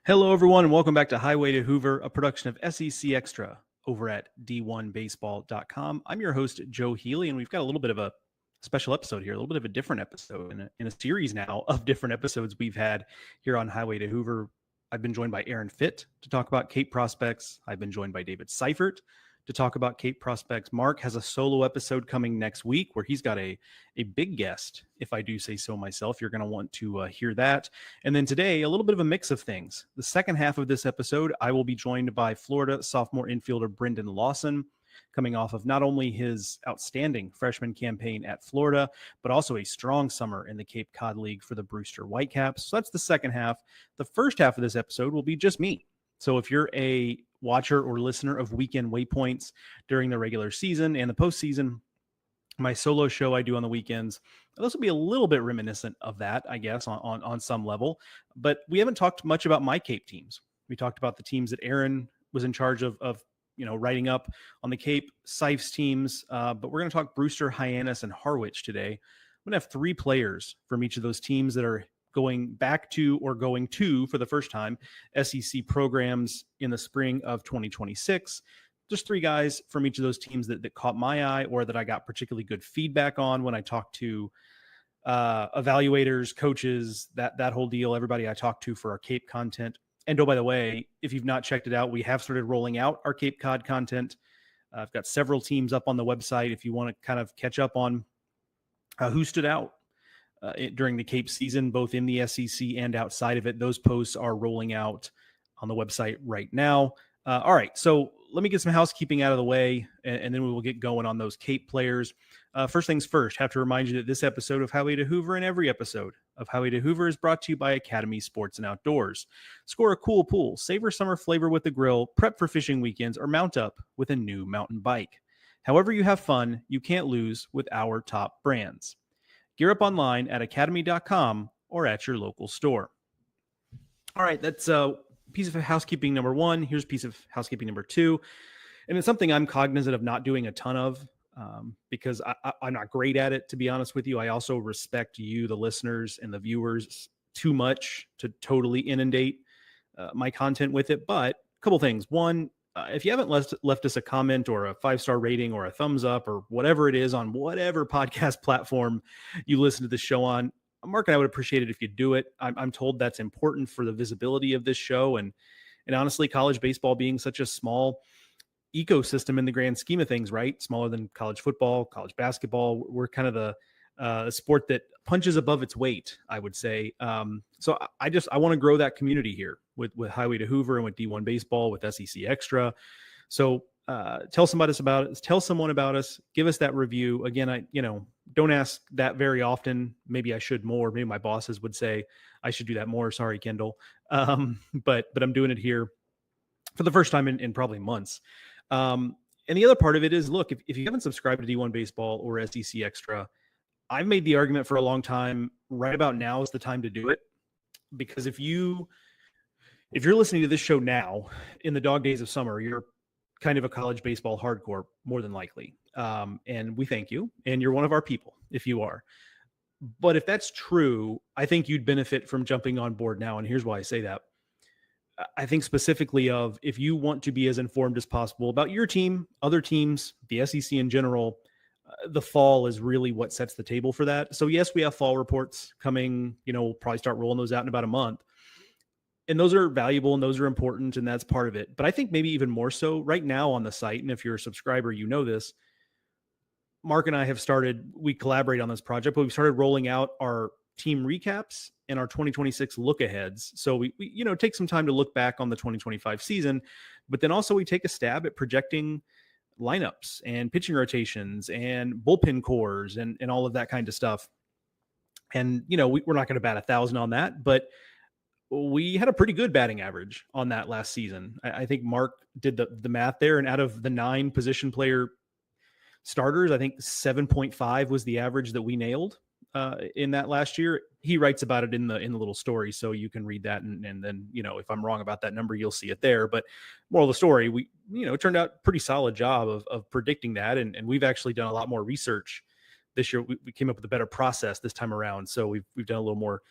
Hello, everyone, and welcome back to Highway to Hoover, a production of SEC Extra over at d1baseball.com. I'm your host, Joe Healy, and we've got a little bit of a special episode here, a little bit of a different episode in a series now of different episodes we've had here on Highway to Hoover. I've been joined by Aaron Fitt to talk about Cape prospects. I've been joined by David Seifert to talk about Cape prospects. Mark has a solo episode coming next week where he's got a big guest, if I do say so myself. You're going to want to hear that. And then today, a little bit of a mix of things. The second half of this episode, I will be joined by Florida sophomore infielder Brendan Lawson, coming off of not only his outstanding freshman campaign at Florida, but also a strong summer in the Cape Cod League for the Brewster Whitecaps. So that's the second half. The first half of this episode will be just me. So if you're a watcher or listener of Weekend Waypoints during the regular season and the postseason, my solo show I do on the weekends, this will be a little bit reminiscent of that, I guess, on some level. But we haven't talked much about my Cape teams. We talked about the teams that Aaron was in charge of writing up on the Cape, Sife's teams. But we're going to talk Brewster, Hyannis, and Harwich today. I'm going to have three players from each of those teams that are going back to or going to, for the first time, SEC programs in the spring of 2026. Just three guys from each of those teams that caught my eye or that I got particularly good feedback on when I talked to evaluators, coaches, that whole deal, everybody I talked to for our Cape content. And oh, by the way, if you've not checked it out, we have started rolling out our Cape Cod content. I've got several teams up on the website if you want to kind of catch up on who stood out during the Cape season, both in the SEC and outside of it. Those posts are rolling out on the website right now. All right, so let me get some housekeeping out of the way, and then we will get going on those Cape players. First things first, have to remind you that this episode of Highway to Hoover and every episode of Highway to Hoover is brought to you by Academy Sports and Outdoors. Score a cool pool, savor summer flavor with the grill, prep for fishing weekends, or mount up with a new mountain bike. However you have fun, you can't lose with our top brands. Gear up online at academy.com or at your local store. All right, that's piece of housekeeping number one. Here's piece of housekeeping number two. And it's something I'm cognizant of not doing a ton of because I'm not great at it, to be honest with you. I also respect you, the listeners and the viewers, too much to totally inundate my content with it. But a couple things. One, if you haven't left us a comment or a 5-star rating or a thumbs up or whatever it is on whatever podcast platform you listen to the show on, Mark and I would appreciate it if you do it. I'm told that's important for the visibility of this show. And honestly, college baseball being such a small ecosystem in the grand scheme of things, right? Smaller than college football, college basketball. We're kind of the sport that punches above its weight, I would say. So I want to grow that community here with Highway to Hoover and with D1 Baseball, with SEC Extra. So tell somebody about it. Tell someone about us. Give us that review. Again, I don't ask that very often. Maybe I should more. Maybe my bosses would say I should do that more. Sorry, Kendall. But I'm doing it here for the first time in probably months. And the other part of it is, look, if you haven't subscribed to D1 Baseball or SEC Extra, I've made the argument for a long time, right about now is the time to do it. Because if you're listening to this show now in the dog days of summer, you're kind of a college baseball hardcore, more than likely. And we thank you. And you're one of our people if you are. But if that's true, I think you'd benefit from jumping on board now. And here's why I say that. I think specifically of if you want to be as informed as possible about your team, other teams, the SEC in general, the fall is really what sets the table for that. So yes, we have fall reports coming, we'll probably start rolling those out in about a month. And those are valuable and those are important and that's part of it. But I think maybe even more so right now on the site, and if you're a subscriber, you know this, Mark and I we collaborate on this project, but we've started rolling out our team recaps and our 2026 look aheads. So we take some time to look back on the 2025 season, but then also we take a stab at projecting lineups and pitching rotations and bullpen cores and all of that kind of stuff. And, we're not going to bat 1,000 on that, but we had a pretty good batting average on that last season. I think Mark did the math there, and out of the 9 position player starters, I think 7.5 was the average that we nailed in that last year. He writes about it in the little story, so you can read that, and then if I'm wrong about that number, you'll see it there. But moral of the story, we it turned out pretty solid job of predicting that, and we've actually done a lot more research this year. We came up with a better process this time around, so we've done a little more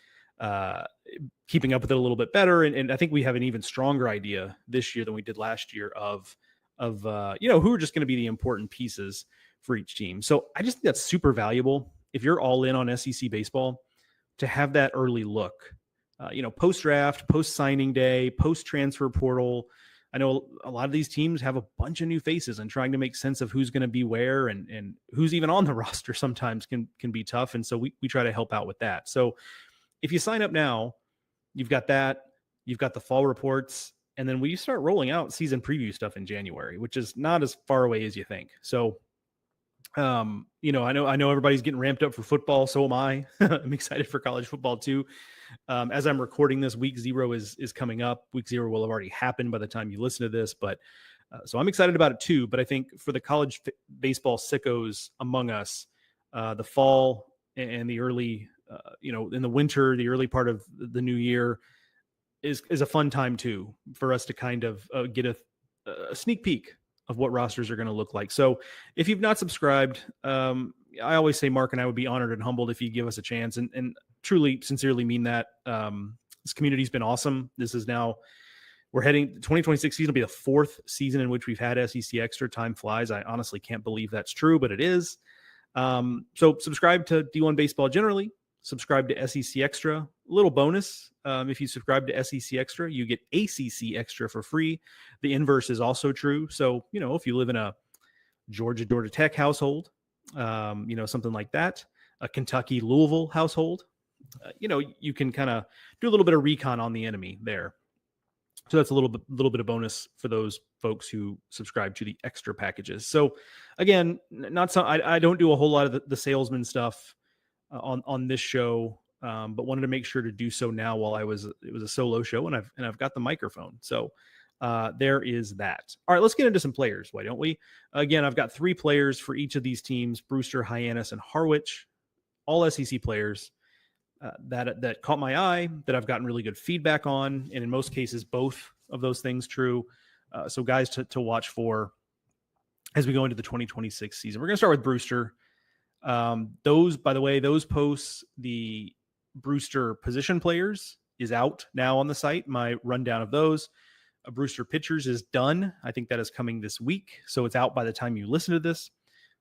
keeping up with it a little bit better. And I think we have an even stronger idea this year than we did last year of who are just going to be the important pieces for each team. So I just think that's super valuable if you're all in on SEC baseball to have that early look, post-draft, post-signing day, post-transfer portal. I know a lot of these teams have a bunch of new faces, and trying to make sense of who's going to be where and who's even on the roster sometimes can be tough. And so we try to help out with that. So if you sign up now, you've got that, you've got the fall reports, and then we start rolling out season preview stuff in January, which is not as far away as you think. So, I know everybody's getting ramped up for football. So am I. I'm excited for college football too. As I'm recording this, week 0 is coming up. Week 0 will have already happened by the time you listen to this, but so I'm excited about it too. But I think for the college baseball sickos among us, the fall and the early, in the winter, the early part of the new year is a fun time too for us to kind of get a sneak peek of what rosters are going to look like. So if you've not subscribed, I always say Mark and I would be honored and humbled if you give us a chance, and truly, sincerely mean that. This community's been awesome. This is now, we're heading, 2026 season will be the 4th season in which we've had SEC Extra. Time flies. I honestly can't believe that's true, but it is. So subscribe to D1 Baseball generally. Subscribe to SEC Extra. Little bonus. If you subscribe to SEC Extra, you get ACC Extra for free. The inverse is also true. So, if you live in a Georgia Tech household, something like that, a Kentucky Louisville household, you can kind of do a little bit of recon on the enemy there. So that's a little bit of bonus for those folks who subscribe to the extra packages. So again, I don't do a whole lot of the salesman stuff on this show, but wanted to make sure to do so now while it was a solo show, and I've got the microphone. So there is that. All right, let's get into some players. Why don't we? Again, I've got 3 players for each of these teams: Brewster, Hyannis, and Harwich, all SEC players that caught my eye, that I've gotten really good feedback on, and in most cases, both of those things true. So guys to watch for as we go into the 2026 season. We're going to start with Brewster. Those posts, the Brewster position players is out now on the site. My rundown of those. Brewster pitchers is done. I think that is coming this week, so it's out by the time you listen to this.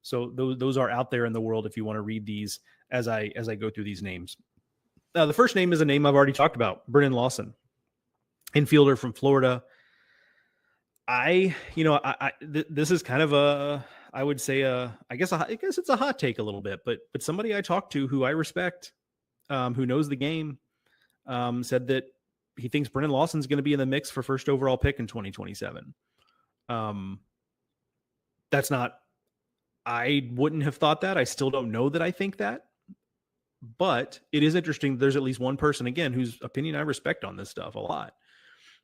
So those are out there in the world if you want to read these as I go through these names. The first name is a name I've already talked about, Brendan Lawson, infielder from Florida. This is kind of I would say I guess it's a hot take a little bit, but somebody I talked to who I respect, who knows the game, said that he thinks Brendan Lawson's going to be in the mix for first overall pick in 2027. I wouldn't have thought that. I still don't know that I think that, but it is interesting. There's at least one person, again, whose opinion I respect on this stuff a lot,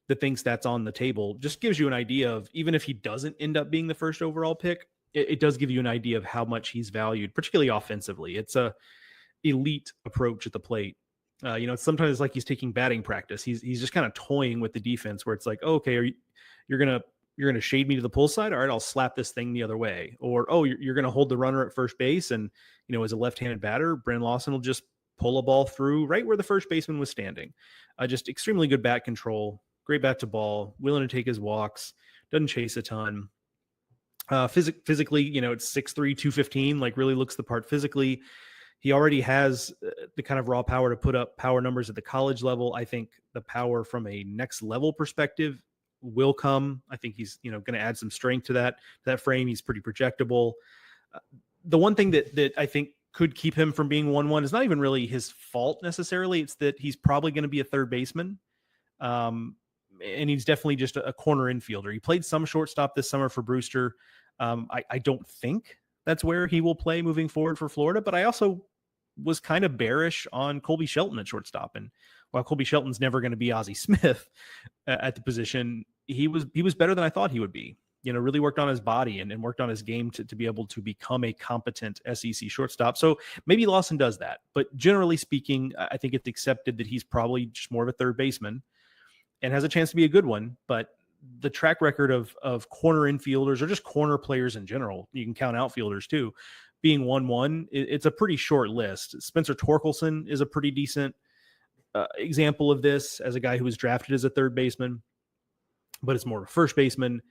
that thinks that's on the table. Just gives you an idea of, even if he doesn't end up being the first overall pick, it does give you an idea of how much he's valued, particularly offensively. It's a elite approach at the plate. It's sometimes like he's taking batting practice. He's just kind of toying with the defense, where it's like, oh, okay, you're gonna shade me to the pull side. All right, I'll slap this thing the other way. Or, oh, you're gonna hold the runner at first base, and as a left-handed batter, Brendan Lawson will just pull a ball through right where the first baseman was standing. Just extremely good bat control, great bat to ball, willing to take his walks, doesn't chase a ton. Physically, it's 6'3", 215, like really looks the part physically. He already has the kind of raw power to put up power numbers at the college level. I think the power from a next level perspective will come. I think he's, going to add some strength to that frame. He's pretty projectable. The one thing that I think could keep him from being 1-1 is not even really his fault necessarily. It's that he's probably going to be a third baseman. And he's definitely just a corner infielder. He played some shortstop this summer for Brewster. I don't think that's where he will play moving forward for Florida, but I also was kind of bearish on Colby Shelton at shortstop. And while Colby Shelton's never going to be Ozzie Smith at the position, he was better than I thought he would be. Really worked on his body and worked on his game to be able to become a competent SEC shortstop. So maybe Lawson does that, but generally speaking, I think it's accepted that he's probably just more of a third baseman and has a chance to be a good one. But the track record of corner infielders, or just corner players in general, you can count outfielders too, being 1-1, it's a pretty short list. Spencer Torkelson is a pretty decent example of this as a guy who was drafted as a third baseman, but it's more of a first baseman.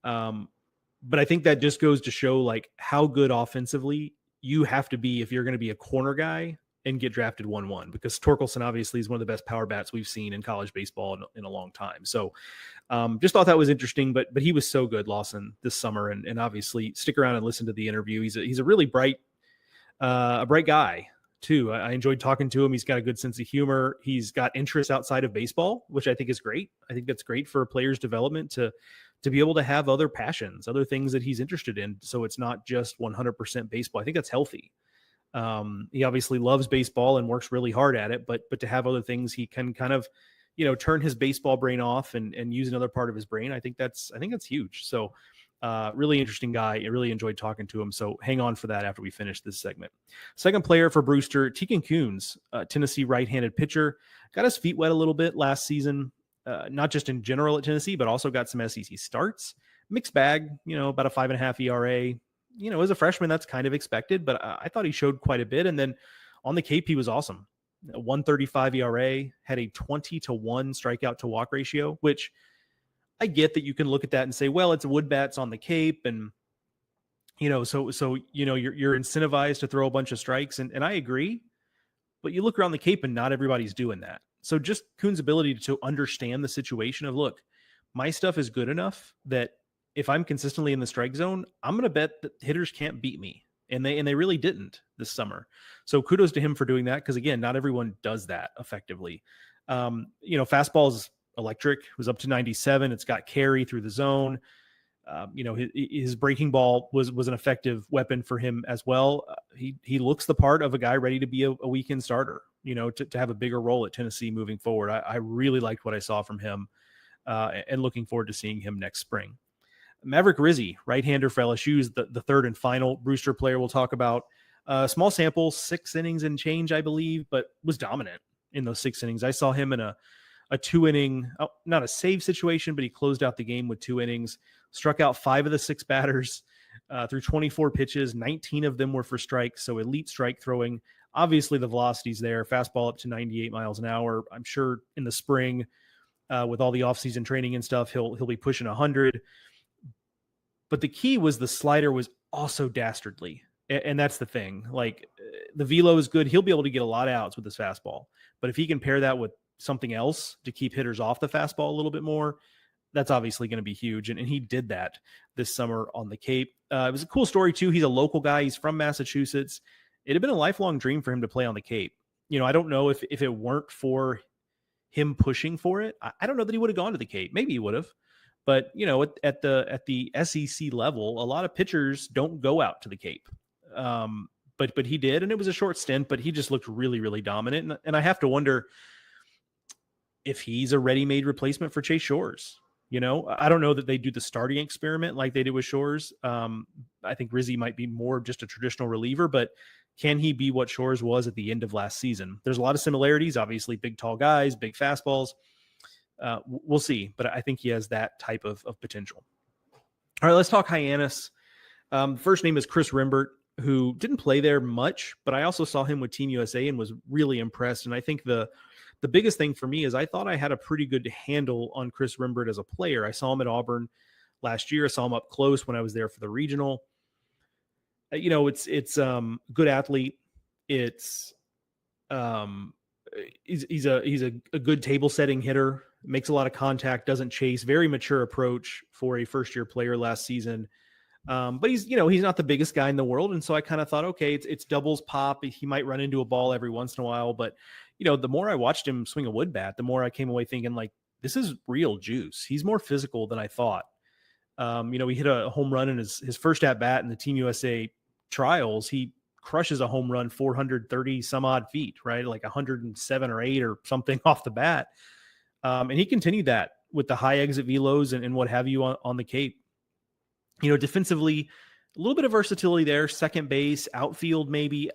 But I think that just goes to show like how good offensively you have to be if you're going to be a corner guy and get drafted 1-1, because Torkelson obviously is one of the best power bats we've seen in college baseball in a long time. So just thought that was interesting, but he was so good, Lawson, this summer. And obviously stick around and listen to the interview. He's a really bright guy too. I enjoyed talking to him. He's got a good sense of humor. He's got interests outside of baseball, which I think is great. I think that's great for a player's development to be able to have other passions, other things that he's interested in. So it's not just 100% baseball. I think that's healthy. He obviously loves baseball and works really hard at it, but to have other things he can kind of, turn his baseball brain off and use another part of his brain. I think that's huge. So really interesting guy. I really enjoyed talking to him. So hang on for that after we finish this segment. Second player for Brewster, Tegan Kuhns, Tennessee right-handed pitcher, got his feet wet a little bit last season. Not just in general at Tennessee, but also got some SEC starts. Mixed bag, about a 5.5 ERA. As a freshman, that's kind of expected, but I thought he showed quite a bit. And then on the Cape, he was awesome. A 1.35 ERA, had a 20-1 strikeout to walk ratio, which I get that you can look at that and say, well, it's wood bats on the Cape. And, so you're incentivized to throw a bunch of strikes. And I agree, but you look around the Cape and not everybody's doing that. So just Kuhn's ability to understand the situation of, look, my stuff is good enough that if I'm consistently in the strike zone, I'm going to bet that hitters can't beat me. And they really didn't this summer. So kudos to him for doing that. Cause again, not everyone does that effectively. Fastball is electric. It was up to 97. It's got carry through the zone. His breaking ball was an effective weapon for him as well. He looks the part of a guy ready to be a weekend starter, to have a bigger role at Tennessee moving forward. I really liked what I saw from him and looking forward to seeing him next spring. Maverick Rizzi, right-hander for LSU, is the third and final Brewster player we'll talk about. Small sample, 6 innings and change, I believe, but was dominant in those 6 innings. I saw him in a 2-inning, not a save situation, but he closed out the game with 2 innings, struck out 5 of the 6 batters through 24 pitches. 19 of them were for strikes, so elite strike throwing. Obviously, the velocity's there. Fastball up to 98 miles an hour. I'm sure in the spring, with all the offseason training and stuff, he'll be pushing 100. But the key was the slider was also dastardly. And that's the thing. Like, the velo is good. He'll be able to get a lot of outs with his fastball. But if he can pair that with something else to keep hitters off the fastball a little bit more, that's obviously going to be huge. And he did that this summer on the Cape. It was a cool story, too. He's a local guy. He's from Massachusetts. It had been a lifelong dream for him to play on the Cape. I don't know if it weren't for him pushing for it, I don't know that he would have gone to the Cape. Maybe he would have. But, at the SEC level, a lot of pitchers don't go out to the Cape. But he did, and it was a short stint, but he just looked really, really dominant. And I have to wonder if he's a ready-made replacement for Chase Shores. I don't know that they do the starting experiment like they did with Shores. I think Rizzi might be more just a traditional reliever, but can he be what Shores was at the end of last season? There's a lot of similarities, obviously, big, tall guys, big fastballs. We'll see, but I think he has that type of potential. All right, let's talk Hyannis. First name is Chris Rembert, who didn't play there much, but I also saw him with Team USA and was really impressed. And I think the biggest thing for me is I thought I had a pretty good handle on Chris Rembert as a player. I saw him at Auburn last year. I saw him up close when I was there for the regional. It's good athlete. It's he's a good table setting hitter. Makes a lot of contact, doesn't chase, very mature approach for a first-year player last season. But he's not the biggest guy in the world. And so I kind of thought, okay, it's doubles pop. He might run into a ball every once in a while. But, the more I watched him swing a wood bat, the more I came away thinking, like, this is real juice. He's more physical than I thought. He hit a home run in his first at-bat in the Team USA trials. He crushes a home run 430 some odd feet, right? Like 107 or 8 or something off the bat. And he continued that with the high exit velos and what have you on the Cape. Defensively, a little bit of versatility there. Second base, outfield, maybe.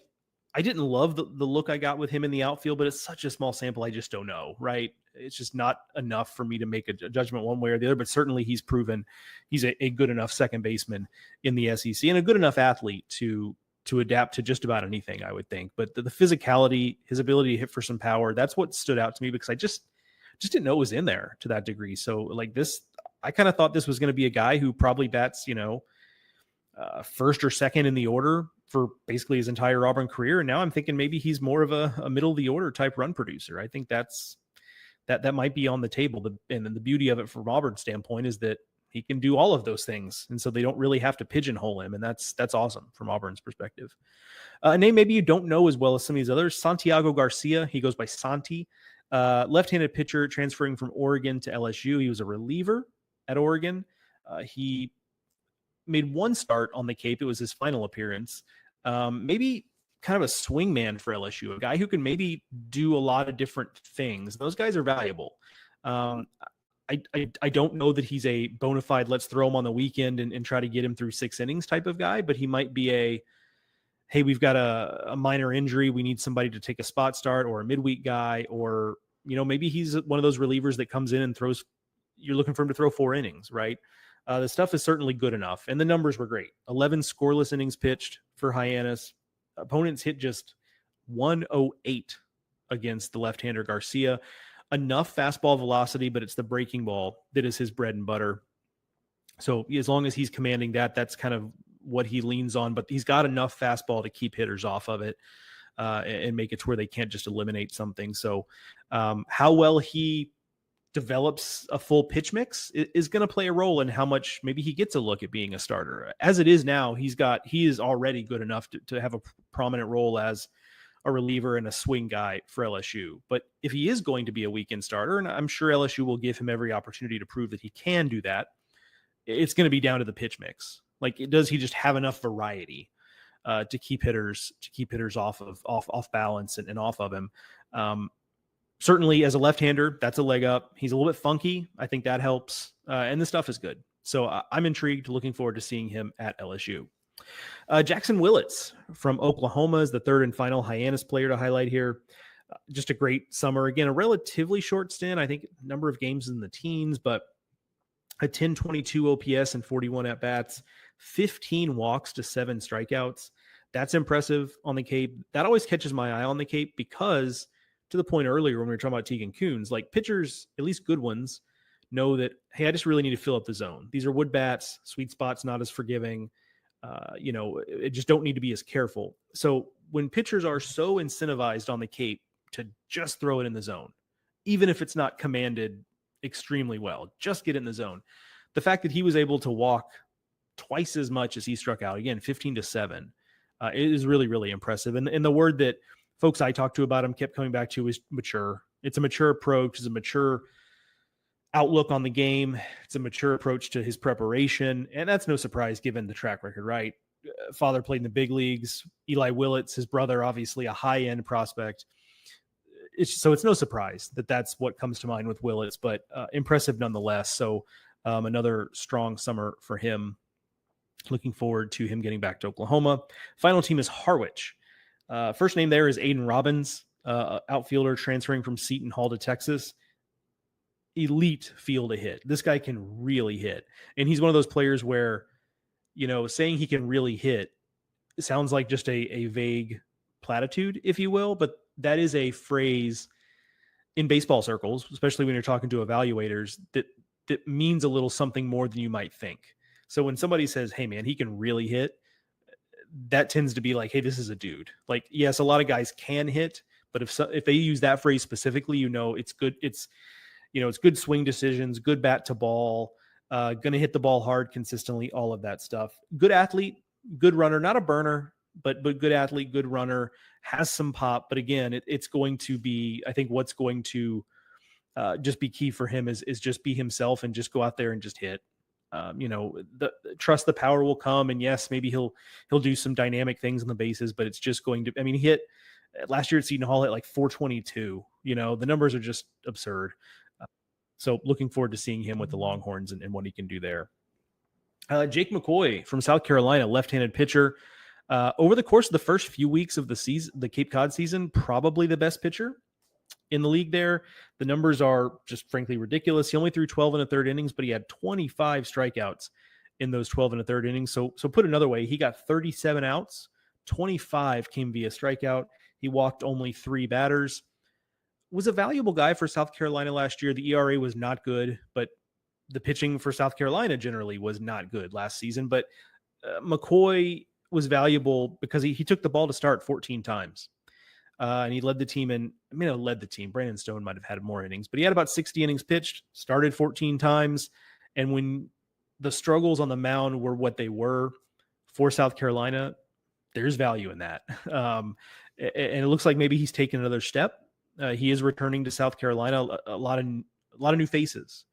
I didn't love the look I got with him in the outfield, but it's such a small sample. I just don't know, right? It's just not enough for me to make a judgment one way or the other, but certainly he's proven he's a good enough second baseman in the SEC and a good enough athlete to to adapt to just about anything, I would think. But the physicality, his ability to hit for some power, that's what stood out to me, because I just didn't know it was in there to that degree. So like this, I kind of thought this was going to be a guy who probably bats, first or second in the order for basically his entire Auburn career. And now I'm thinking maybe he's more of a middle of the order type run producer. I think that might be on the table. And then the beauty of it from Auburn's standpoint is that he can do all of those things. And so they don't really have to pigeonhole him. And that's awesome from Auburn's perspective. A name maybe you don't know as well as some of these others, Santiago Garcia. He goes by Santi, left-handed pitcher transferring from Oregon to LSU. He was a reliever at Oregon. He made one start on the Cape. It was his final appearance. Maybe kind of a swing man for LSU, a guy who can maybe do a lot of different things. Those guys are valuable. I don't know that he's a bona fide, let's throw him on the weekend and try to get him through 6 innings type of guy, but he might be hey, we've got a minor injury, we need somebody to take a spot start, or a midweek guy, or, maybe he's one of those relievers that comes in and throws, you're looking for him to throw 4 innings, right? The stuff is certainly good enough. And the numbers were great. 11 scoreless innings pitched for Hyannis. Opponents hit just 108 against the left-hander Garcia. Enough fastball velocity, but it's the breaking ball that is his bread and butter. So as long as he's commanding that, that's kind of what he leans on. But he's got enough fastball to keep hitters off of it and make it to where they can't just eliminate something. So how well he develops a full pitch mix is going to play a role in how much maybe he gets a look at being a starter. As it is now, he is already good enough to have a prominent role as a reliever and a swing guy for LSU. But if he is going to be a weekend starter, and I'm sure LSU will give him every opportunity to prove that he can do that, it's going to be down to the pitch mix. Like, does he just have enough variety to keep hitters off balance and off of him? Certainly as a left-hander, that's a leg up. He's a little bit funky. I think that helps. And the stuff is good. So I'm intrigued, looking forward to seeing him at LSU. Jackson Willits from Oklahoma is the third and final Hyannis player to highlight here. Just a great summer. Again, a relatively short stint. I think number of games in the teens, but a 1022 OPS and 41 at-bats, 15 walks to 7 strikeouts. That's impressive on the Cape. That always catches my eye on the Cape because, to the point earlier when we were talking about Tegan Kuhns, like pitchers, at least good ones, know that, hey, I just really need to fill up the zone. These are wood bats, sweet spots, not as forgiving. It just don't need to be as careful. So when pitchers are so incentivized on the Cape to just throw it in the zone, even if it's not commanded extremely well, just get it in the zone. The fact that he was able to walk twice as much as he struck out, again, 15-7, it is really, really impressive. And the word that folks I talked to about him kept coming back to is mature. It's a mature approach. It's a mature outlook on the game. It's a mature approach to his preparation. And that's no surprise given the track record, right? Father played in the big leagues. Eli Willits, his brother, obviously a high-end prospect. It's no surprise that that's what comes to mind with Willits, but impressive nonetheless. So another strong summer for him. Looking forward to him getting back to Oklahoma. Final team is Harwich. First name there is Aiden Robbins, outfielder transferring from Seton Hall to Texas. Elite field to hit. This guy can really hit. And he's one of those players where, saying he can really hit sounds like just a vague platitude, if you will, but that is a phrase in baseball circles, especially when you're talking to evaluators, that means a little something more than you might think. So when somebody says, hey man, he can really hit, that tends to be like, hey, this is a dude. Like, yes, a lot of guys can hit, but if they use that phrase specifically, it's good. It's good swing decisions, good bat to ball, going to hit the ball hard consistently, all of that stuff. Good athlete, good runner, not a burner, but good athlete, good runner, has some pop. But again, it's going to be, I think what's going to just be key for him is just be himself and just go out there and just hit. Trust the power will come. And yes, maybe he'll do some dynamic things on the bases, but it's just going to, he hit last year at Seton Hall at like 422, the numbers are just absurd. So looking forward to seeing him with the Longhorns and what he can do there. Jake McCoy from South Carolina, left-handed pitcher. Over the course of the first few weeks of the season, the Cape Cod season, probably the best pitcher in the league there. The numbers are just frankly ridiculous. He only threw 12 and a third innings, but he had 25 strikeouts in those 12 and a third innings. So put another way, he got 37 outs, 25 came via strikeout. He walked only 3 batters. Was a valuable guy for South Carolina last year. The ERA was not good, but the pitching for South Carolina generally was not good last season. But McCoy was valuable because he took the ball to start 14 times. And he led the team led the team. Brandon Stone might have had more innings, but he had about 60 innings pitched, started 14 times. And when the struggles on the mound were what they were for South Carolina, there's value in that. And it looks like maybe he's taken another step. He is returning to South Carolina. A lot of new faces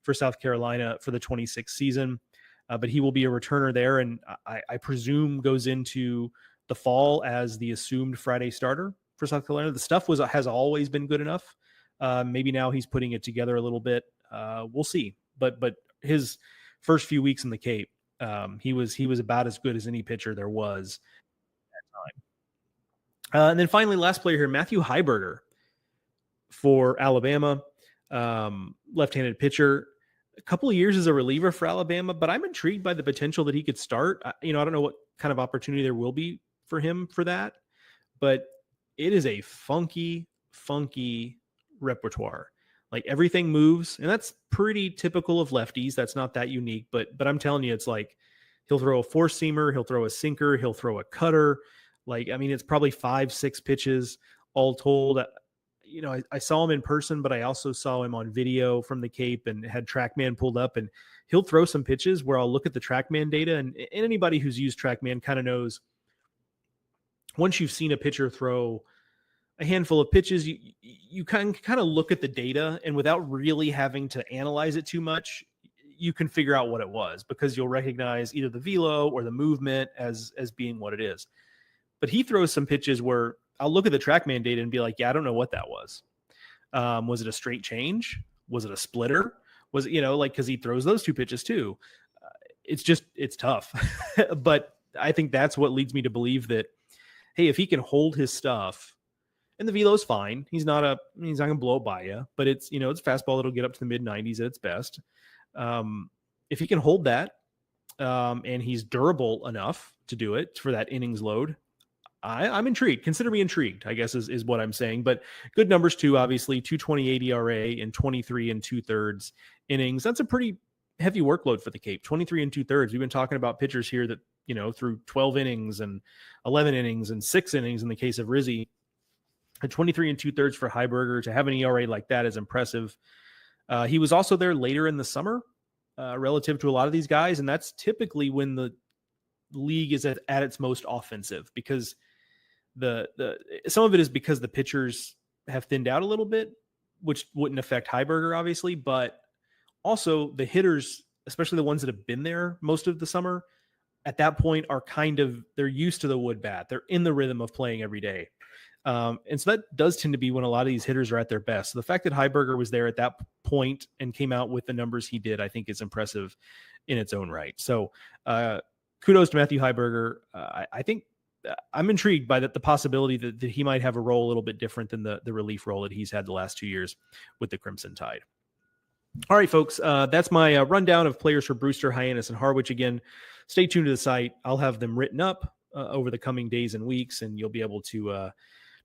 for South Carolina for the 26th season, but he will be a returner there, and I presume goes into the fall as the assumed Friday starter for South Carolina. The stuff has always been good enough. Maybe now he's putting it together a little bit. We'll see. But his first few weeks in the Cape, he was about as good as any pitcher there was at that time. And then finally, last player here, Matthew Heiberger for Alabama, left-handed pitcher. A couple of years as a reliever for Alabama, but I'm intrigued by the potential that he could start. I don't know what kind of opportunity there will be for him for that, but it is a funky repertoire. Like everything moves, and that's pretty typical of lefties. That's not that unique, but I'm telling you, it's like he'll throw a four-seamer, he'll throw a sinker, he'll throw a cutter. It's probably 5-6 pitches all told. I saw him in person, but I also saw him on video from the Cape and had TrackMan pulled up, and he'll throw some pitches where I'll look at the TrackMan data, and anybody who's used TrackMan kind of knows once you've seen a pitcher throw a handful of pitches, you kind of look at the data, and without really having to analyze it too much, you can figure out what it was because you'll recognize either the velo or the movement as being what it is. But he throws some pitches where I'll look at the TrackMan data and be like, yeah, I don't know what that was. Was it a straight change? Was it a splitter? Was it, because he throws those two pitches too. It's tough. But I think that's what leads me to believe that, hey, if he can hold his stuff, and the velo's fine, he's not going to blow it by you, but it's fastball that'll get up to the mid-90s at its best. If he can hold that, and he's durable enough to do it for that innings load, I'm intrigued. Consider me intrigued, I guess is what I'm saying. But good numbers too, obviously. 2.28 ERA in 23 2/3 innings. That's a pretty heavy workload for the Cape. 23 2/3. We've been talking about pitchers here that, through 12 innings and 11 innings and 6 innings in the case of Rizzi. At 23 2/3 for Heiberger, to have an ERA like that is impressive. He was also there later in the summer relative to a lot of these guys, and that's typically when the league is at its most offensive, because some of it is because the pitchers have thinned out a little bit, which wouldn't affect Heiberger, obviously, but also the hitters, especially the ones that have been there most of the summer, at that point are they're used to the wood bat. They're in the rhythm of playing every day. And so that does tend to be when a lot of these hitters are at their best. So the fact that Heiberger was there at that point and came out with the numbers he did, I think is impressive in its own right. So kudos to Matthew Heiberger. I think I'm intrigued by the possibility that he might have a role a little bit different than the relief role that he's had the last 2 years with the Crimson Tide. All right, folks, that's my rundown of players for Brewster, Hyannis, and Harwich. Again, stay tuned to the site. I'll have them written up over the coming days and weeks, and you'll be able to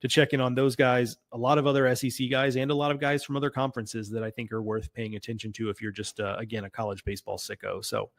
check in on those guys, a lot of other SEC guys, and a lot of guys from other conferences that I think are worth paying attention to if you're just, again, a college baseball sicko. So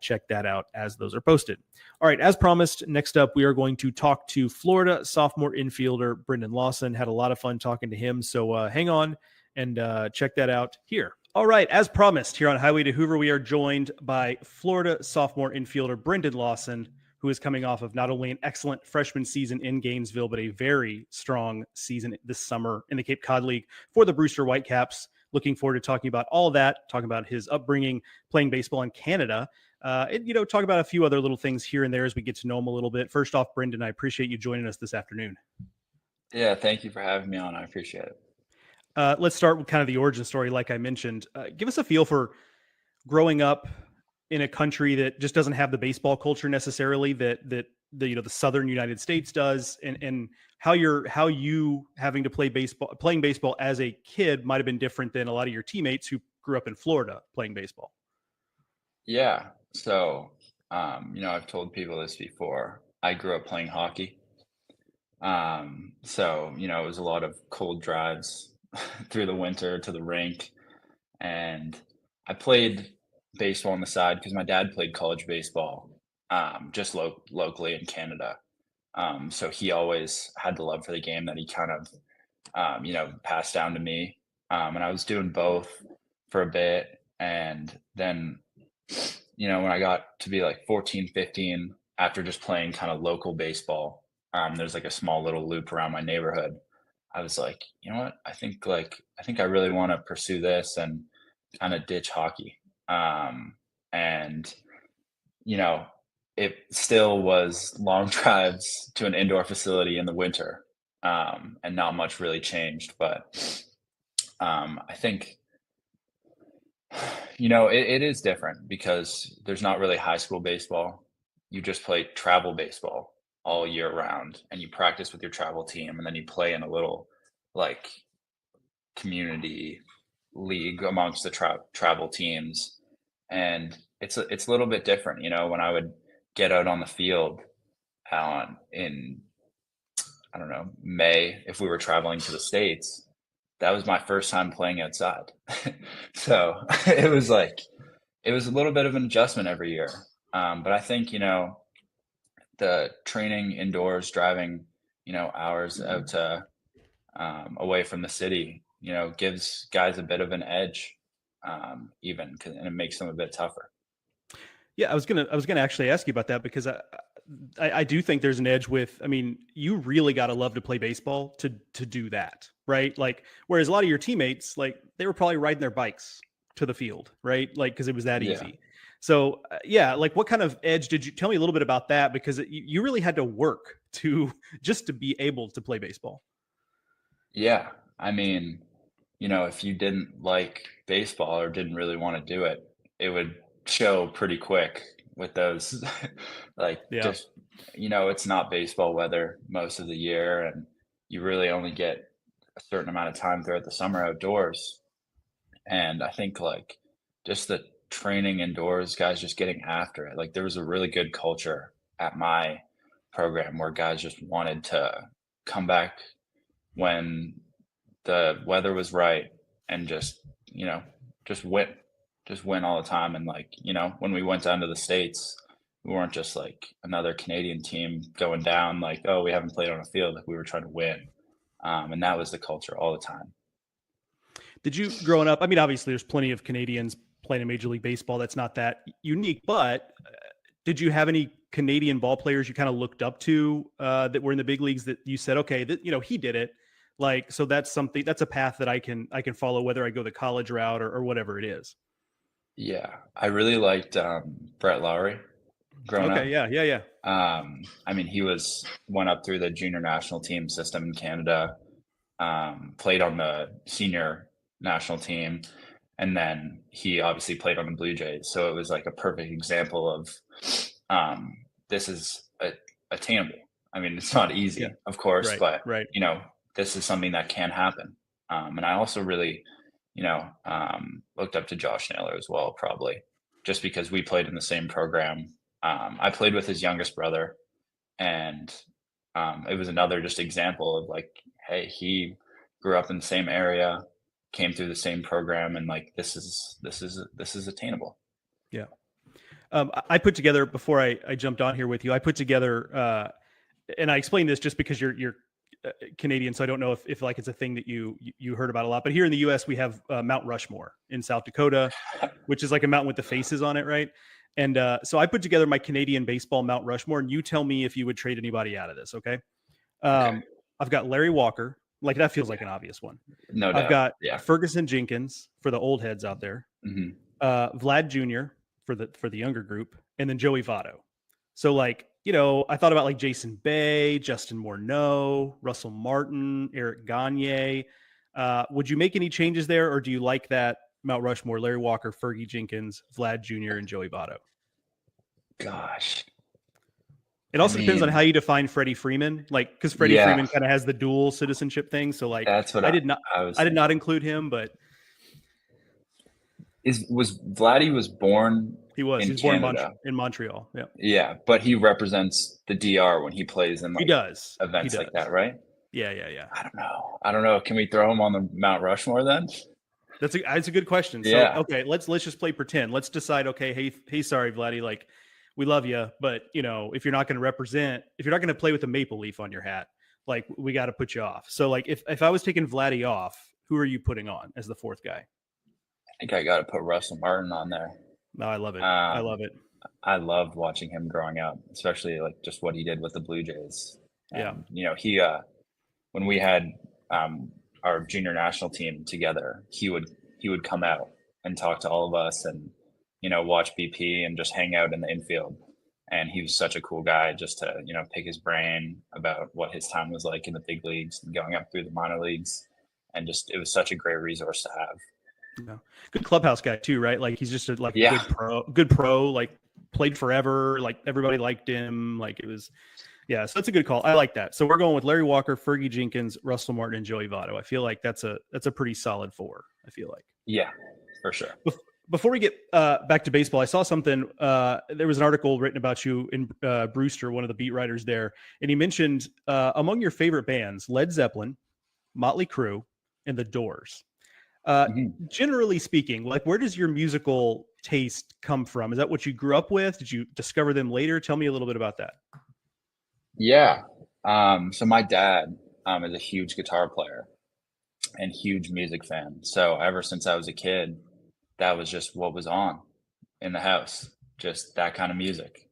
check that out as those are posted. All right, as promised, next up, we are going to talk to Florida sophomore infielder Brendan Lawson. Had a lot of fun talking to him, so hang on and check that out here. All right, as promised, here on Highway to Hoover, we are joined by Florida sophomore infielder Brendan Lawson, who is coming off of not only an excellent freshman season in Gainesville, but a very strong season this summer in the Cape Cod League for the Brewster Whitecaps. Looking forward to talking about all of that, talking about his upbringing, playing baseball in Canada, and, talk about a few other little things here and there as we get to know him a little bit. First off, Brendan, I appreciate you joining us this afternoon. Yeah, thank you for having me on. I appreciate it. Let's start with kind of the origin story, like I mentioned. Give us a feel for growing up in a country that just doesn't have the baseball culture necessarily that the southern United States does, and how you having to playing baseball as a kid might have been different than a lot of your teammates who grew up in Florida playing baseball. Yeah. So, I've told people this before. I grew up playing hockey. So, it was a lot of cold drives through the winter to the rink. And I played baseball on the side because my dad played college baseball, just locally in Canada. So he always had the love for the game that he kind of, passed down to me. And I was doing both for a bit. And then, when I got to be like 14, 15, after just playing kind of local baseball, there's like a small little loop around my neighborhood. I was like, you know what? I think I really want to pursue this and kind of ditch hockey. And you know, it still was long drives to an indoor facility in the winter, and not much really changed. But I think, it is different because there's not really high school baseball. You just play travel baseball all year round, and you practice with your travel team, and then you play in a little like community league amongst the travel teams, and it's a little bit different. When I would get out on the field in I don't know, May, if we were traveling to the States, that was my first time playing outside. So it was a little bit of an adjustment every year. But I think, the training indoors, driving, hours out to away from the city, gives guys a bit of an edge, and it makes them a bit tougher. Yeah, I was gonna actually ask you about that because I do think there's an edge with. I mean, you really got to love to play baseball to do that, right? Like, whereas a lot of your teammates, like, they were probably riding their bikes to the field, right? Like, because it was that Yeah. easy. So yeah, like, what kind of edge did you tell me a little bit about that? Because you really had to work to just to be able to play baseball. Yeah. I mean, if you didn't like baseball or didn't really want to do it, it would show pretty quick with those, like, Yeah. just, it's not baseball weather most of the year, and you really only get a certain amount of time throughout the summer outdoors. And I think, like, just the training indoors, guys just getting after it. Like, there was a really good culture at my program where guys just wanted to come back when the weather was right and just win, just win all the time. And, like, when we went down to the States, we weren't just like another Canadian team going down, like, oh, we haven't played on a field. Like, we were trying to win. And that was the culture all the time. Did you growing up? I mean, obviously, there's plenty of Canadians playing in Major League Baseball. That's not that unique. But did you have any Canadian ball players you kind of looked up to that were in the big leagues that you said, okay, he did it. Like, so that's something. That's a path that I can follow, whether I go the college route or whatever it is. Yeah, I really liked Brett Lowry growing up. Okay. Yeah. I mean, went up through the junior national team system in Canada, played on the senior national team, and then he obviously played on the Blue Jays. So it was like a perfect example of this is attainable. I mean, it's not easy, Yeah. of course, but Right. this is something that can happen. And I also really, looked up to Josh Naylor as well, probably just because we played in the same program. I played with his youngest brother, and it was another just example of, like, hey, he grew up in the same area, came through the same program, and, like, this is attainable. Yeah. I put together before I jumped on here with you. I put together, and I explained this just because you're Canadian, so I don't know if like it's a thing that you heard about a lot. But here in the U.S., we have Mount Rushmore in South Dakota, which is like a mountain with the faces on it, right? And so I put together my Canadian baseball Mount Rushmore, and you tell me if you would trade anybody out of this, okay? Okay. I've got Larry Walker. Like, that feels like an obvious one. No I've doubt. got Yeah. Ferguson Jenkins for the old heads out there. Hmm. Vlad Jr. for the younger group, and then Joey Votto. So, like, I thought about like Jason Bay, Justin Morneau, Russell Martin, Eric Gagne. Would you make any changes there, or do you like that Mount Rushmore: Larry Walker, Fergie Jenkins, Vlad Jr., and Joey Votto? Gosh. It also depends on how you define Freddie Freeman, like, because Freddie Freeman kind of has the dual citizenship thing. So, like, That's what I did not include him, but was Vladdy was born He was. in He's born Canada. in Montreal. Yeah. Yeah, but he represents the DR when he plays in He like does. events like that, right? Yeah, yeah, yeah. I don't know. I don't know. Can we throw him on the Mount Rushmore then? That's a good question. So, Yeah. okay, let's just play pretend. Let's decide, okay, hey, sorry, Vladdy, like we love you, but you know, if you're not going to represent, if you're not going to play with a maple leaf on your hat, like we got to put you off. So like if I was taking Vladdy off, who are you putting on as the fourth guy? I think I got to put Russell Martin on there. No, I love it. I love it. I loved watching him growing up, especially like just what he did with the Blue Jays. And, you know, he when we had our junior national team together, he would come out and talk to all of us and, you know, watch BP and just hang out in the infield. And he was such a cool guy just to, you know, pick his brain about what his time was like in the big leagues and going up through the minor leagues. And just, it was such a great resource to have. Yeah. Good clubhouse guy too, right? Like he's just a good pro, like played forever. Like everybody liked him. Like it was, yeah. So that's a good call. I like that. So we're going with Larry Walker, Fergie Jenkins, Russell Martin, and Joey Votto. I feel like that's a pretty solid four. I feel like. Yeah, for sure. Before we get back to baseball, I saw something. There was an article written about you in Brewster, one of the beat writers there, and he mentioned among your favorite bands, Led Zeppelin, Motley Crue, and The Doors. Generally speaking, like where does your musical taste come from? Is that what you grew up with? Did you discover them later? Tell me a little bit about that. Yeah. So my dad is a huge guitar player and huge music fan. So ever since I was a kid, that was just what was on in the house, just that kind of music.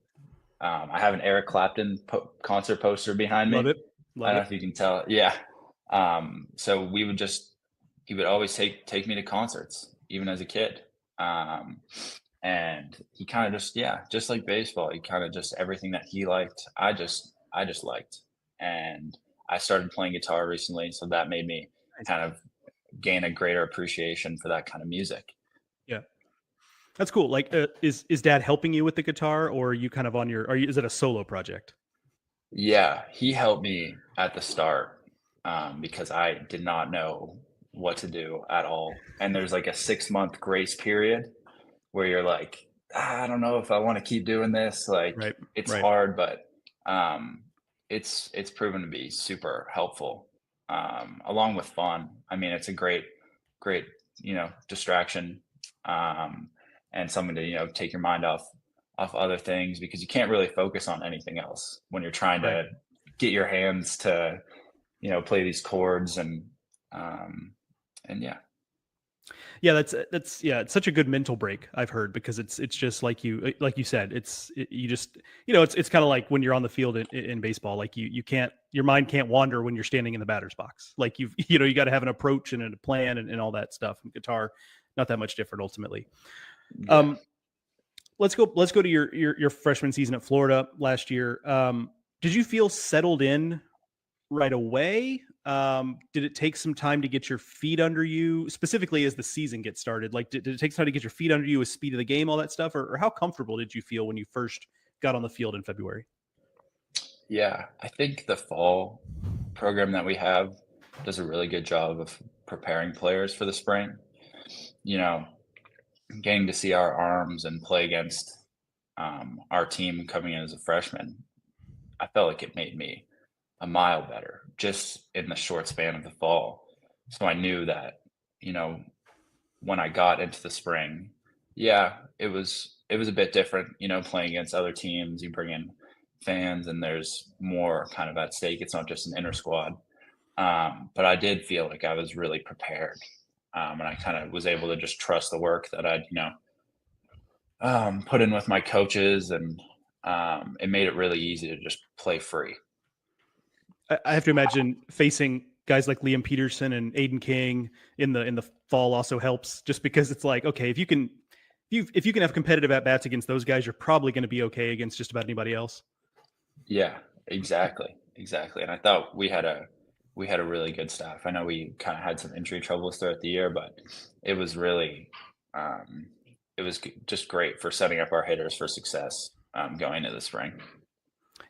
I have an Eric Clapton concert poster behind me. Love it. I don't know if you can tell. Yeah. So he would always take me to concerts, even as a kid. And he kind of just like baseball, he kind of just everything that he liked, I just liked. And I started playing guitar recently, so that made me kind of gain a greater appreciation for that kind of music. Yeah. That's cool. Like, is dad helping you with the guitar, or are you kind of on is it a solo project? Yeah, he helped me at the start because I did not know what to do at all. And there's like a 6-month grace period where you're like, I don't know if I want to keep doing this. Like it's hard, but it's proven to be super helpful along with fun. I mean, it's a great, you know, distraction and something to, you know, take your mind off other things because you can't really focus on anything else when you're trying to get your hands to, you know, play these chords and it's such a good mental break, I've heard, because it's just like you said, you just, you know, it's kind of like when you're on the field in baseball, like you can't, your mind can't wander when you're standing in the batter's box. Like you got to have an approach and a plan and all that stuff. And guitar, not that much different ultimately. Yeah. Let's go to your freshman season at Florida last year. Did you feel settled in right away? Did it take some time to get your feet under you, specifically as the season gets started? Like, did it take some time to get your feet under you with speed of the game, all that stuff? Or how comfortable did you feel when you first got on the field in February? Yeah, I think the fall program that we have does a really good job of preparing players for the spring. You know, getting to see our arms and play against our team coming in as a freshman, I felt like it made me a mile better just in the short span of the fall. So I knew that, you know, when I got into the spring, it was a bit different, you know, playing against other teams. You bring in fans and there's more kind of at stake. It's not just an inter squad. But I did feel like I was really prepared. And I kind of was able to just trust the work that I'd, you know, put in with my coaches, and it made it really easy to just play free. I have to imagine facing guys like Liam Peterson and Aiden King in the fall also helps, just because it's like, okay, if you can have competitive at bats against those guys, you're probably going to be okay against just about anybody else. Yeah, exactly. And I thought we had a really good staff. I know we kind of had some injury troubles throughout the year, but it was really, it was just great for setting up our hitters for success going into the spring.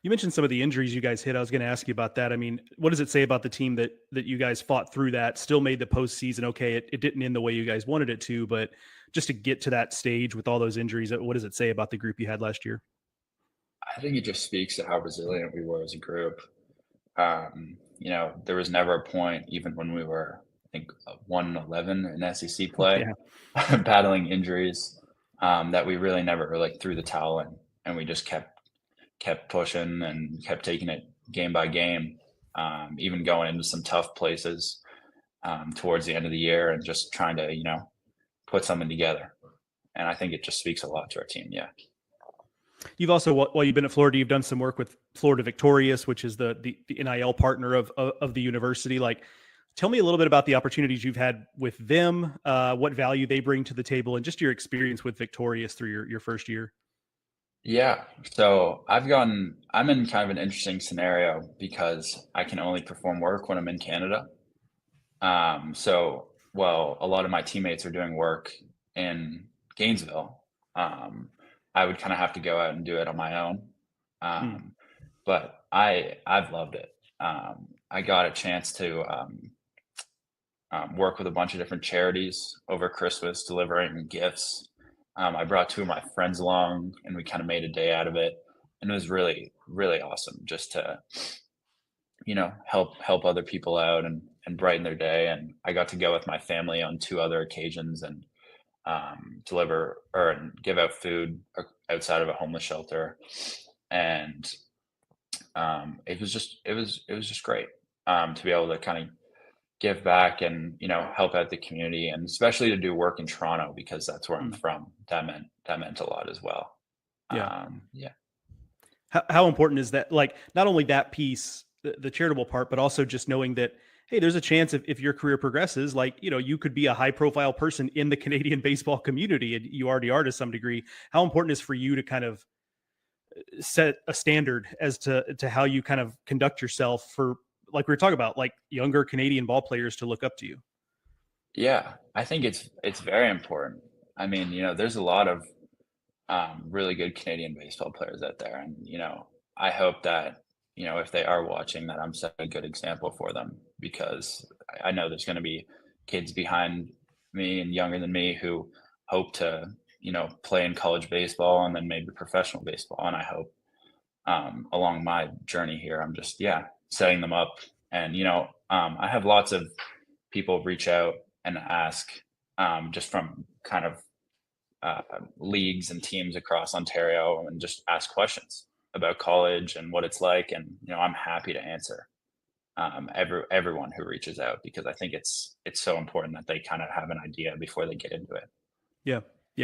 You mentioned some of the injuries you guys hit. I was going to ask you about that. I mean, what does it say about the team that you guys fought through that, still made the postseason? Okay, it didn't end the way you guys wanted it to, but just to get to that stage with all those injuries? What does it say about the group you had last year? I think it just speaks to how resilient we were as a group. There was never a point, even when we were, I think, 1-11 in SEC play, Yeah. battling injuries, that we really never like threw the towel in, and we just kept pushing and kept taking it game by game, even going into some tough places towards the end of the year, and just trying to put something together. And I think it just speaks a lot to our team. Yeah. You've also, while you've been at Florida, you've done some work with Florida Victorious, which is the NIL partner of the university. Like, tell me a little bit about the opportunities you've had with them, what value they bring to the table, and just your experience with Victorious through your first year. Yeah. So I'm in kind of an interesting scenario because I can only perform work when I'm in Canada. Well, a lot of my teammates are doing work in Gainesville. I would kind of have to go out and do it on my own. But I've loved it. I got a chance to work with a bunch of different charities over Christmas, delivering gifts. I brought two of my friends along, and we kind of made a day out of it. And it was really, really awesome just to, help other people out and brighten their day. And I got to go with my family on two other occasions and deliver and give out food outside of a homeless shelter. And it was just great to be able to kind of give back and help out the community, and especially to do work in Toronto because that's where I'm from. That meant a lot as well. Yeah. Yeah. How important is that? Like, not only that piece, the charitable part, but also just knowing that, hey, there's a chance if your career progresses, like, you could be a high profile person in the Canadian baseball community, and you already are to some degree. How important is for you to kind of set a standard as to how you kind of conduct yourself for, like we were talking about, like younger Canadian ball players to look up to you? Yeah, I think it's very important. I mean, there's a lot of really good Canadian baseball players out there, and I hope that if they are watching, that I'm setting a good example for them, because I know there's going to be kids behind me and younger than me who hope to play in college baseball and then maybe professional baseball, and I hope along my journey here, I'm just setting them up. And I have lots of people reach out and ask, just from kind of leagues and teams across Ontario, and just ask questions about college and what it's like, and I'm happy to answer everyone who reaches out, because I think it's so important that they kind of have an idea before they get into it. Yeah,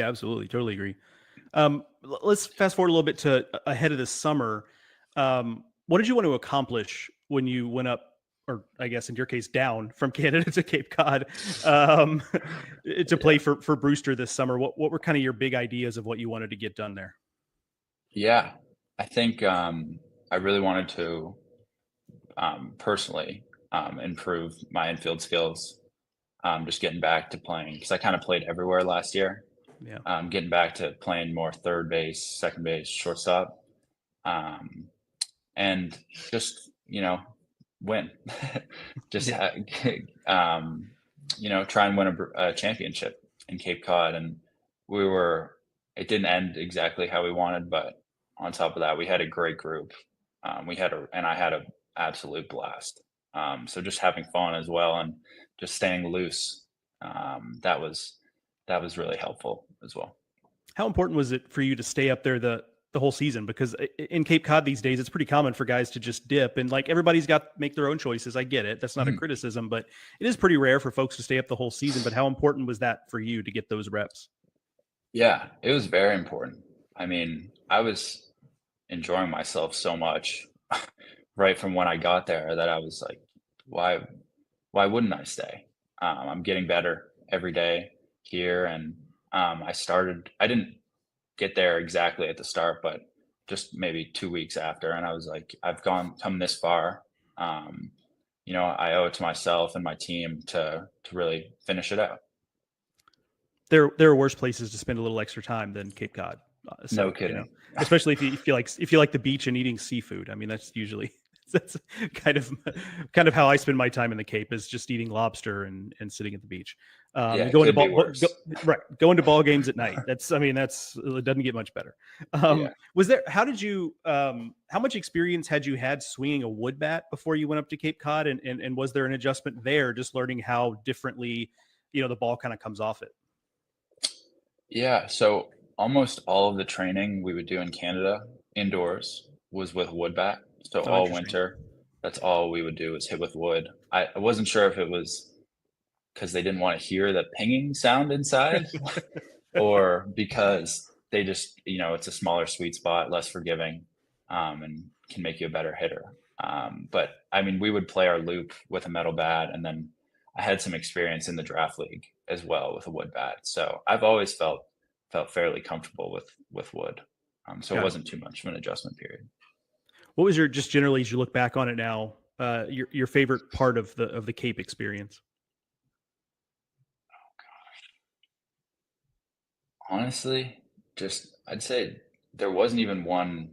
absolutely, totally agree. Let's fast forward a little bit to ahead of this summer. What did you want to accomplish when you went up, or I guess in your case down, from Canada to Cape Cod to play for Brewster this summer? What were kind of your big ideas of what you wanted to get done there? Yeah, I think I really wanted to personally improve my infield skills. Just getting back to playing, because I kind of played everywhere last year. Yeah. Getting back to playing more third base, second base, shortstop, and just win. Just try and win a championship in Cape Cod. And it didn't end exactly how we wanted, but on top of that, we had a great group. And I had an absolute blast. So just having fun as well, and just staying loose. That was really helpful as well. How important was it for you to stay up there the whole season? Because in Cape Cod these days, it's pretty common for guys to just dip, and like everybody's got to make their own choices. I get it. That's not a criticism, but it is pretty rare for folks to stay up the whole season. But how important was that for you to get those reps? Yeah, it was very important. I mean, I was enjoying myself so much right from when I got there that I was like, why wouldn't I stay? I'm getting better every day here. And I didn't get there exactly at the start, but just maybe 2 weeks after. And I was like, I've come this far. I owe it to myself and my team to really finish it out. There are worse places to spend a little extra time than Cape Cod. No kidding. Especially if you like the beach and eating seafood. I mean, that's usually That's kind of how I spend my time in the Cape, is just eating lobster and sitting at the beach. Going to ball games at night. It doesn't get much better. How much experience had you had swinging a wood bat before you went up to Cape Cod, and was there an adjustment there, just learning how differently, the ball kind of comes off it? Yeah, so almost all of the training we would do in Canada indoors was with wood bat. So all winter, that's all we would do is hit with wood. I wasn't sure if it was because they didn't want to hear the pinging sound inside or because they just, it's a smaller sweet spot, less forgiving, and can make you a better hitter. But I mean, we would play our loop with a metal bat, and then I had some experience in the draft league as well with a wood bat. So I've always felt fairly comfortable with wood. So it wasn't too much of an adjustment period. What was just generally, as you look back on it now, your favorite part of the Cape experience? Oh gosh. Honestly, I'd say there wasn't even one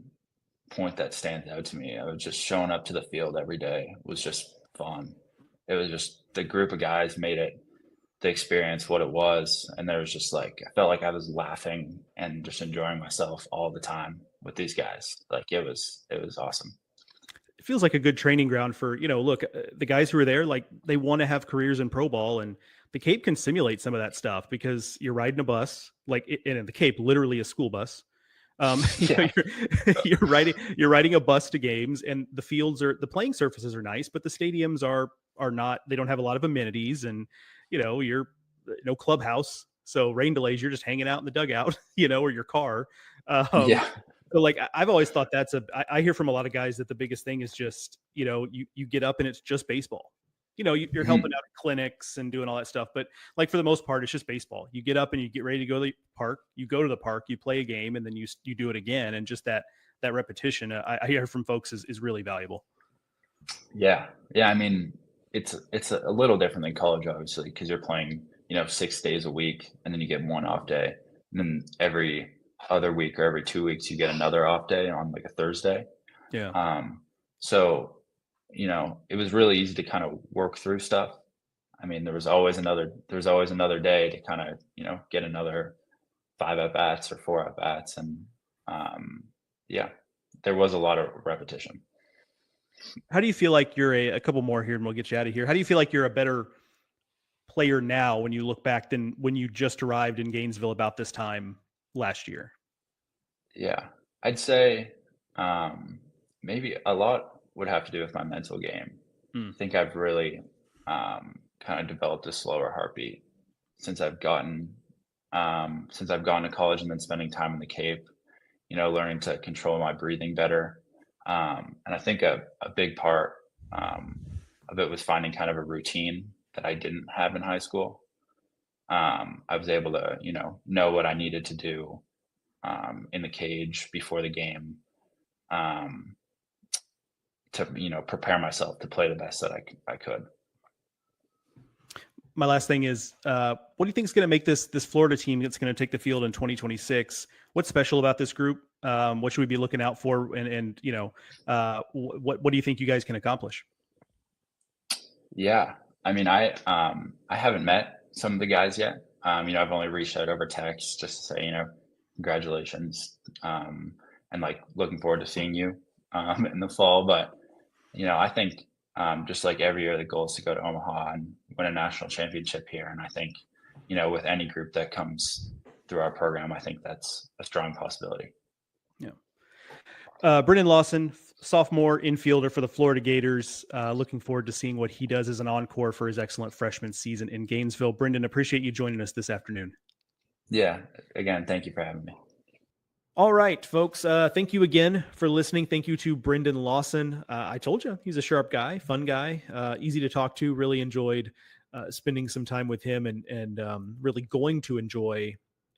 point that stands out to me. I was just showing up to the field every day. It was just fun. It was just the group of guys made it, the experience, what it was. And there was just I felt like I was laughing and just enjoying myself all the time with these guys. It was awesome. It feels like a good training ground for, the guys who are there, they want to have careers in pro ball, and the Cape can simulate some of that stuff because you're riding a bus, in the Cape, literally a school bus. You're riding a bus to games, and the playing surfaces are nice, but the stadiums are not, they don't have a lot of amenities, and you're no clubhouse. So rain delays, you're just hanging out in the dugout, or your car. So I've always thought I hear from a lot of guys that the biggest thing is just, you get up and it's just baseball. You're helping out at clinics and doing all that stuff. But for the most part, it's just baseball. You get up and you get ready to go to the park. You go to the park, you play a game, and then you do it again. And just that repetition, I hear from folks is really valuable. Yeah. I mean, it's a little different than college, obviously, because you're playing, 6 days a week, and then you get one off day. And then every other week or every 2 weeks, you get another off day on a Thursday. Yeah. So, it was really easy to kind of work through stuff. I mean, there was always another day to kind of, get another 5 at bats or 4 at bats. And there was a lot of repetition. How do you feel like you're a couple more here and we'll get you out of here? How do you feel like you're a better player now when you look back than when you just arrived in Gainesville about this time last year? Yeah, I'd say maybe a lot would have to do with my mental game. I think I've really kind of developed a slower heartbeat since I've gotten to college and then spending time in the Cape, learning to control my breathing better. And I think a big part of it was finding kind of a routine that I didn't have in high school. I was able to, know what I needed to do in the cage before the game to, prepare myself to play the best that I could. My last thing is, what do you think is going to make this Florida team that's going to take the field in 2026? What's special about this group? What should we be looking out for? And what do you think you guys can accomplish? Yeah, I mean, I haven't met some of the guys yet. I've only reached out over text just to say, congratulations, and looking forward to seeing you in the fall. But I think just like every year, the goal is to go to Omaha and win a national championship here. And I think, with any group that comes through our program, I think that's a strong possibility. Yeah. Brendan Lawson, sophomore infielder for the Florida Gators. Looking forward to seeing what he does as an encore for his excellent freshman season in Gainesville. Brendan, appreciate you joining us this afternoon. Yeah. Again, thank you for having me. All right, folks. Thank you again for listening. Thank you to Brendan Lawson. I told you he's a sharp guy, fun guy, easy to talk to. Really enjoyed spending some time with him and really going to enjoy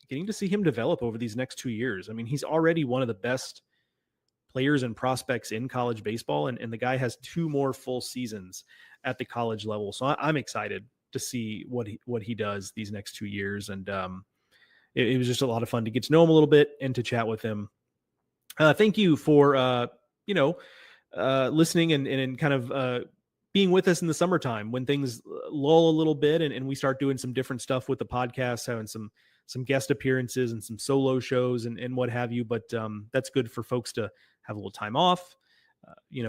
getting to see him develop over these next 2 years. I mean, he's already one of the best players and prospects in college baseball, and the guy has 2 more full seasons at the college level. So I'm excited to see what he does these next 2 years. And it was just a lot of fun to get to know him a little bit and to chat with him. Thank you for, listening and kind of being with us in the summertime when things lull a little bit and we start doing some different stuff with the podcast, having some guest appearances and some solo shows and what have you. But that's good for folks to have a little time off.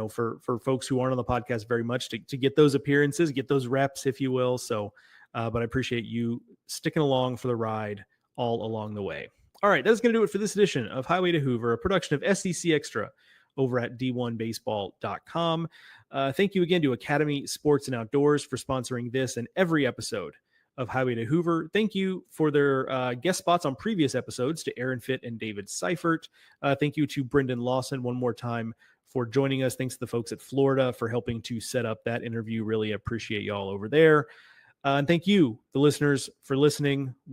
For folks who aren't on the podcast very much to get those appearances, get those reps, if you will. So, but I appreciate you sticking along for the ride all along the way. All right, that's going to do it for this edition of Highway to Hoover, a production of SEC Extra over at d1baseball.com. Thank you again to Academy Sports and Outdoors for sponsoring this and every episode of Highway to Hoover. Thank you for their guest spots on previous episodes to Aaron Fitt and David Seifert. Thank you to Brendan Lawson one more time for joining us. Thanks to the folks at Florida for helping to set up that interview. Really appreciate y'all over there. And thank you, the listeners, for listening.